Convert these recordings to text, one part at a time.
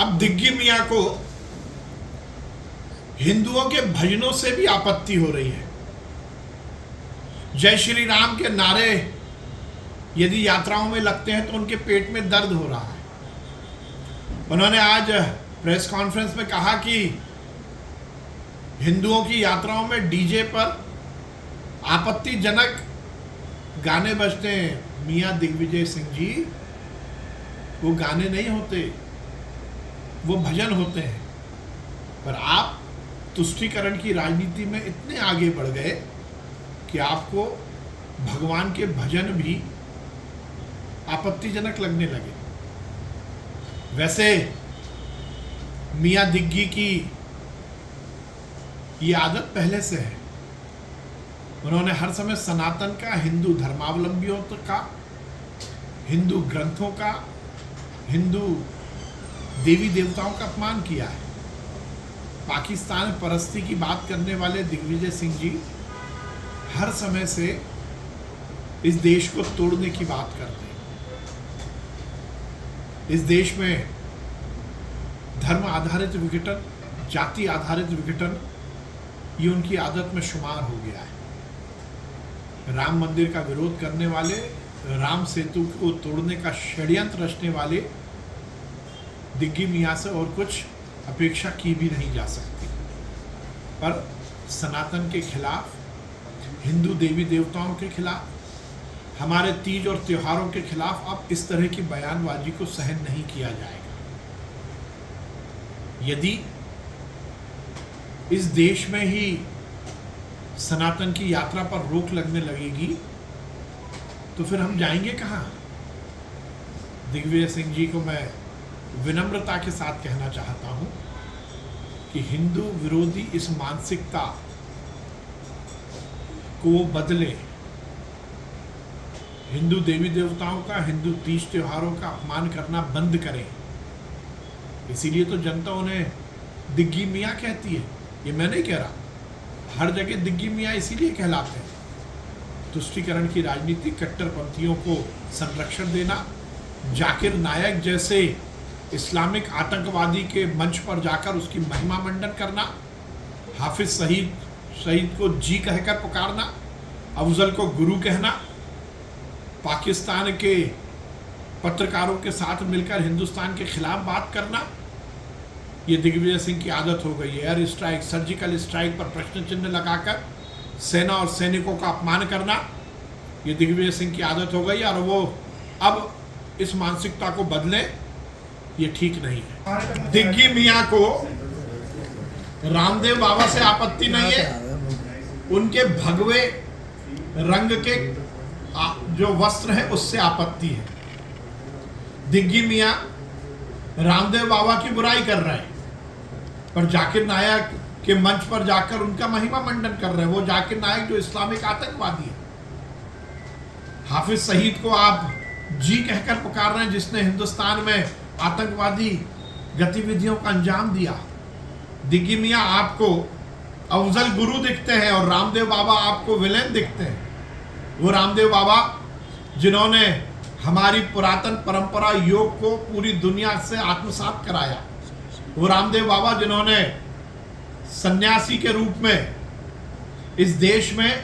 अब दिग्गी मियां को हिंदुओं के भजनों से भी आपत्ति हो रही है। जय श्री राम के नारे यदि यात्राओं में लगते हैं तो उनके पेट में दर्द हो रहा है। उन्होंने आज प्रेस कॉन्फ्रेंस में कहा कि हिंदुओं की यात्राओं में डीजे पर आपत्तिजनक गाने बजते हैं। मियां दिग्विजय सिंह जी, वो गाने नहीं होते, वो भजन होते हैं। पर आप तुष्टीकरण की राजनीति में इतने आगे बढ़ गए कि आपको भगवान के भजन भी आपत्तिजनक लगने लगे। वैसे मियां दिग्गी की ये आदत पहले से है। उन्होंने हर समय सनातन का, हिंदू धर्मावलंबियों का, हिंदू ग्रंथों का, हिंदू देवी देवताओं का अपमान किया है। पाकिस्तान परस्ती की बात करने वाले दिग्विजय सिंह जी हर समय से इस देश को तोड़ने की बात करते हैं। इस देश में धर्म आधारित विघटन, जाति आधारित विघटन, ये उनकी आदत में शुमार हो गया है। राम मंदिर का विरोध करने वाले, राम सेतु को तोड़ने का षड्यंत्र रचने वाले दिग्गी मियां से और कुछ अपेक्षा की भी नहीं जा सकती। पर सनातन के खिलाफ, हिंदू देवी देवताओं के खिलाफ, हमारे तीज और त्योहारों के खिलाफ अब इस तरह की बयानबाजी को सहन नहीं किया जाएगा। यदि इस देश में ही सनातन की यात्रा पर रोक लगने लगेगी तो फिर हम जाएंगे कहाँ? दिग्विजय सिंह जी को मैं विनम्रता के साथ कहना चाहता हूं कि हिंदू विरोधी इस मानसिकता को बदले। हिंदू देवी देवताओं का, हिंदू तीज त्योहारों का अपमान करना बंद करें। इसीलिए तो जनता उन्हें दिग्गी मियां कहती है, ये मैं नहीं कह रहा, हर जगह दिग्गी मियां इसीलिए कहलाते हैं। तुष्टीकरण की राजनीति, कट्टरपंथियों को संरक्षण देना, जाकिर नायक जैसे इस्लामिक आतंकवादी के मंच पर जाकर उसकी महिमा मंडन करना, हाफिज शहीद को जी कहकर पुकारना, अफजल को गुरु कहना, पाकिस्तान के पत्रकारों के साथ मिलकर हिंदुस्तान के खिलाफ बात करना, ये दिग्विजय सिंह की आदत हो गई है। एयर स्ट्राइक, सर्जिकल स्ट्राइक पर प्रश्न चिन्ह लगाकर सेना और सैनिकों का अपमान करना, ये दिग्विजय सिंह की आदत हो गई और वो अब इस मानसिकता को बदले, ये ठीक नहीं है। दिग्गी मियां को रामदेव बाबा से आपत्ति नहीं है, उनके भगवे रंग के जो वस्त्र है उससे आपत्ति है। दिग्गी मियां रामदेव बाबा की बुराई कर रहे हैं, पर जाकिर नायक के मंच पर जाकर उनका महिमा मंडन कर रहे हैं। वो जाकिर नायक जो इस्लामिक आतंकवादी है। हाफिज शहीद को आप जी कहकर पुकार रहे हैं, जिसने हिंदुस्तान में आतंकवादी गतिविधियों का अंजाम दिया। दिग्गी मियां आपको अफजल गुरु दिखते हैं और रामदेव बाबा आपको विलेन दिखते हैं। वो रामदेव बाबा जिन्होंने हमारी पुरातन परंपरा योग को पूरी दुनिया से आत्मसात कराया। वो रामदेव बाबा जिन्होंने सन्यासी के रूप में इस देश में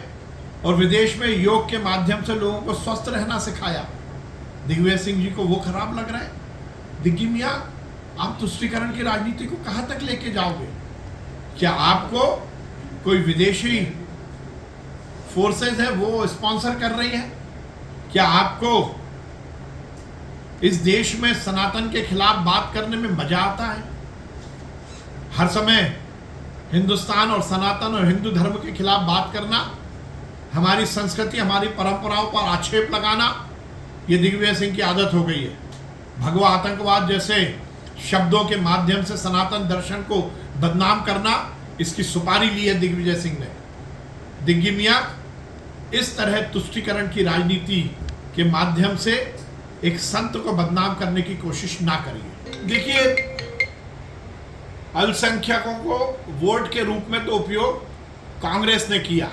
और विदेश में योग के माध्यम से लोगों को स्वस्थ रहना सिखाया। दिग्विजय सिंह जी को वो खराब लग रहा है। दिग्गी मियां, आप तुष्टीकरण की राजनीति को कहां तक लेके जाओगे? क्या आपको कोई विदेशी फोर्सेस है वो स्पॉन्सर कर रही है? क्या आपको इस देश में सनातन के खिलाफ बात करने में मजा आता है? हर समय हिंदुस्तान और सनातन और हिंदू धर्म के खिलाफ बात करना, हमारी संस्कृति, हमारी परंपराओं पर आक्षेप लगाना, ये दिग्विजय सिंह की आदत हो गई है। भगवा आतंकवाद जैसे शब्दों के माध्यम से सनातन दर्शन को बदनाम करना, इसकी सुपारी ली है दिग्विजय सिंह ने। दिग्गी मियां, इस तरह तुष्टीकरण की राजनीति के माध्यम से एक संत को बदनाम करने की कोशिश ना करिए। देखिए, अल्पसंख्यकों को वोट के रूप में तो उपयोग कांग्रेस ने किया।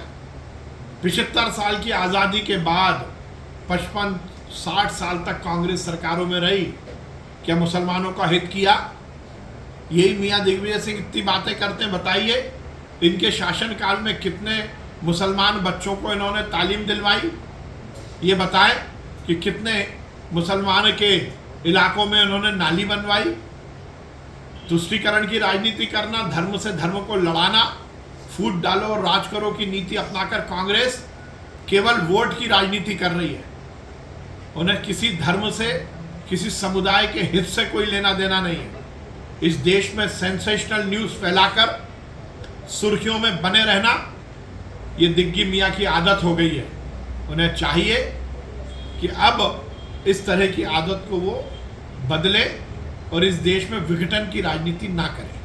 75 साल की आज़ादी के बाद 55-60 साल तक कांग्रेस सरकारों में रही। क्या मुसलमानों का हित किया? यही मियाँ दिग्विजय सिंह इतनी बातें करते हैं। बताइए इनके शासनकाल में कितने मुसलमान बच्चों को इन्होंने तालीम दिलवाई, ये बताएं कि कितने मुसलमान के इलाकों में उन्होंने नाली बनवाई। तुष्टीकरण की राजनीति करना, धर्म से धर्म को लड़ाना, फूट डालो और राज करो की नीति अपनाकर कांग्रेस केवल वोट की राजनीति कर रही है। उन्हें किसी धर्म से, किसी समुदाय के हित से कोई लेना देना नहीं है। इस देश में सेंसेशनल न्यूज़ फैलाकर सुर्खियों में बने रहना ये दिग्गी मियाँ की आदत हो गई है। उन्हें चाहिए कि अब इस तरह की आदत को वो बदले और इस देश में विघटन की राजनीति ना करें।